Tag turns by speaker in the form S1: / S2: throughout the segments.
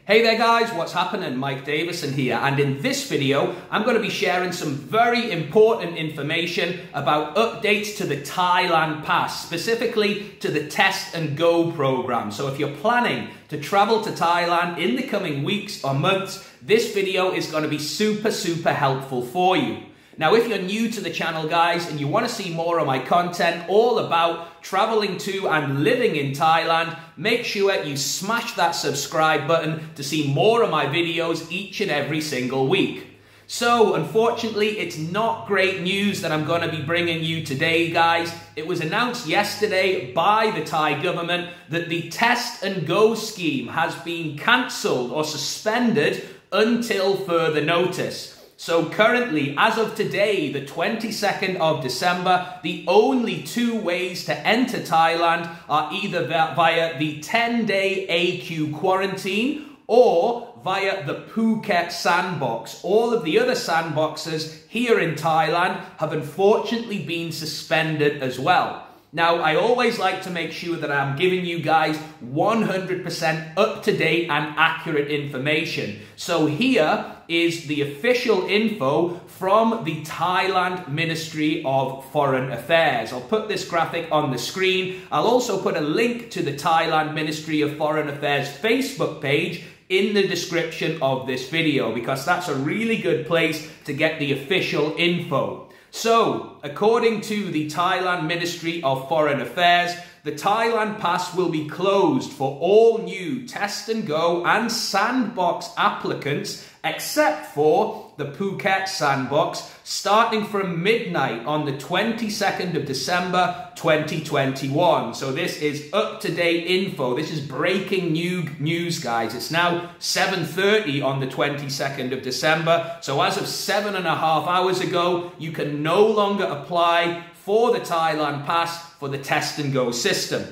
S1: Hey there guys, what's happening? Mike Davison here, and in this video I'm going to be sharing some very important information about updates to the Thailand Pass, specifically to the Test and Go program. So if you're planning to travel to Thailand in the coming weeks or months, this video is going to be super helpful for you. Now, if you're new to the channel, guys, and you want to see more of my content all about traveling to and living in Thailand, make sure you smash that subscribe button to see more of my videos each and every single week. So, unfortunately, it's not great news that I'm going to be bringing you today, guys. It was announced yesterday by the Thai government that the Test and Go scheme has been cancelled or suspended until further notice. So currently, as of today, the 22nd of December, the only two ways to enter Thailand are either via the 10-day AQ quarantine or via the Phuket Sandbox. All of the other sandboxes here in Thailand have unfortunately been suspended as well. Now, I always like to make sure that I'm giving you guys 100% up-to-date and accurate information. So here is the official info from the Thailand Ministry of Foreign Affairs. I'll put this graphic on the screen. I'll also put a link to the Thailand Ministry of Foreign Affairs Facebook page in the description of this video, because that's a really good place to get the official info. So, according to the Thailand Ministry of Foreign Affairs, the Thailand Pass will be closed for all new Test and Go and Sandbox applicants, except for the Phuket Sandbox, starting from midnight on the 22nd of December 2021. So this is up-to-date info. This is breaking news, guys. It's now 7:30 on the 22nd of December. So as of 7.5 hours ago, you can no longer apply for the Thailand Pass for the Test and Go system.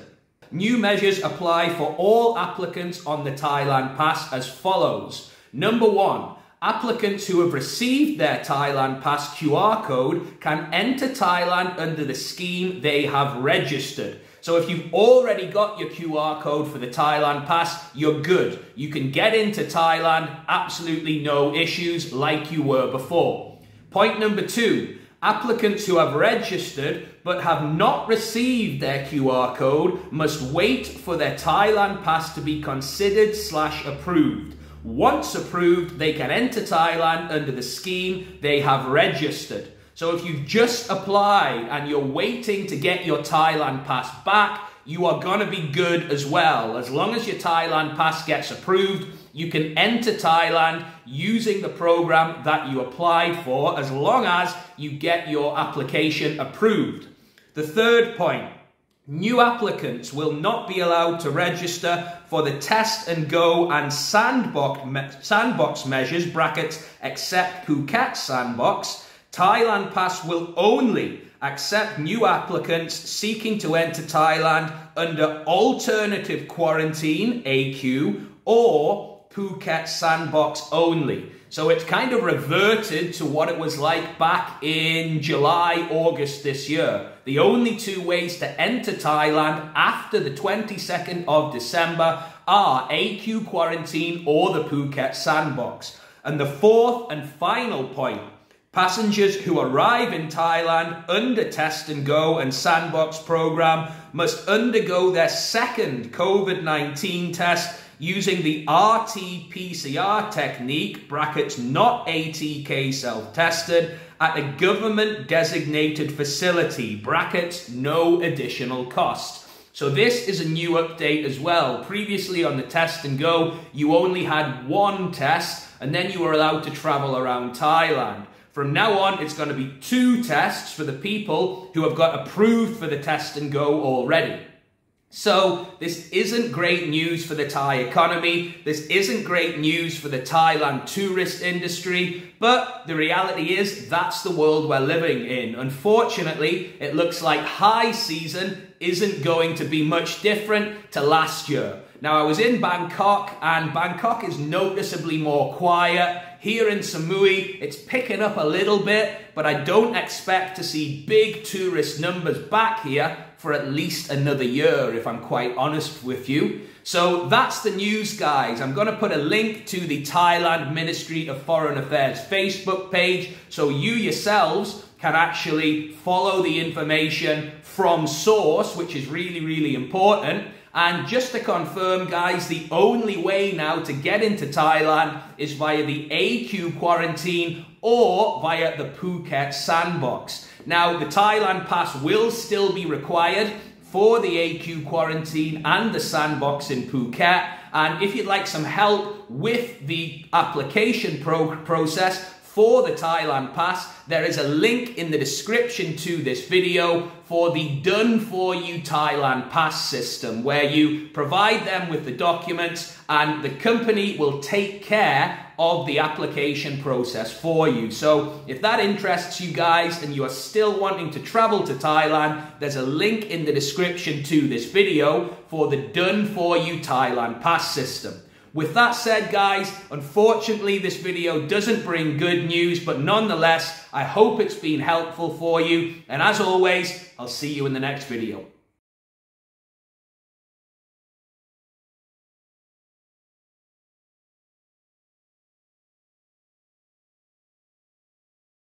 S1: New measures apply for all applicants on the Thailand Pass as follows. Number one, applicants who have received their Thailand Pass QR code can enter Thailand under the scheme they have registered. So if you've already got your QR code for the Thailand Pass, you're good. You can get into Thailand, absolutely no issues like you were before. Point number two, applicants who have registered but have not received their QR code must wait for their Thailand Pass to be considered/approved. Once approved, they can enter Thailand under the scheme they have registered. So if you've just applied and you're waiting to get your Thailand Pass back, you are going to be good as well. As long as your Thailand Pass gets approved, you can enter Thailand using the program that you applied for, as long as you get your application approved. The third point, new applicants will not be allowed to register for the Test and Go and Sandbox measures, brackets, except Phuket Sandbox. Thailand Pass will only accept new applicants seeking to enter Thailand under alternative quarantine, AQ, or Phuket Sandbox only. So it's kind of reverted to what it was like back in July, August this year. The only two ways to enter Thailand after the 22nd of December are AQ quarantine or the Phuket Sandbox. And the fourth and final point, passengers who arrive in Thailand under Test and Go and Sandbox program must undergo their second COVID-19 test using the RT-PCR technique, brackets not ATK self-tested, at a government-designated facility, brackets no additional cost. So this is a new update as well. Previously on the Test and Go, you only had one test and then you were allowed to travel around Thailand. From now on, it's going to be two tests for the people who have got approved for the Test and Go already. So this isn't great news for the Thai economy. This isn't great news for the Thailand tourist industry. But the reality is that's the world we're living in. Unfortunately, it looks like high season isn't going to be much different to last year. Now, I was in Bangkok, and Bangkok is noticeably more quiet. Here in Samui, it's picking up a little bit, but I don't expect to see big tourist numbers back here for at least another year, if I'm quite honest with you. So that's the news, guys. I'm going to put a link to the Thailand Ministry of Foreign Affairs Facebook page so you yourselves can actually follow the information from source, which is really, really important. And just to confirm, guys, the only way now to get into Thailand is via the AQ quarantine or via the Phuket Sandbox. Now, the Thailand Pass will still be required for the AQ quarantine and the Sandbox in Phuket. And if you'd like some help with the application process for the Thailand Pass, there is a link in the description to this video for the Done For You Thailand Pass system, where you provide them with the documents and the company will take care of the application process for you. So if that interests you guys and you are still wanting to travel to Thailand, there's a link in the description to this video for the Done For You Thailand Pass system. With that said, guys, unfortunately this video doesn't bring good news, but nonetheless, I hope it's been helpful for you. And as always, I'll see you in the next video.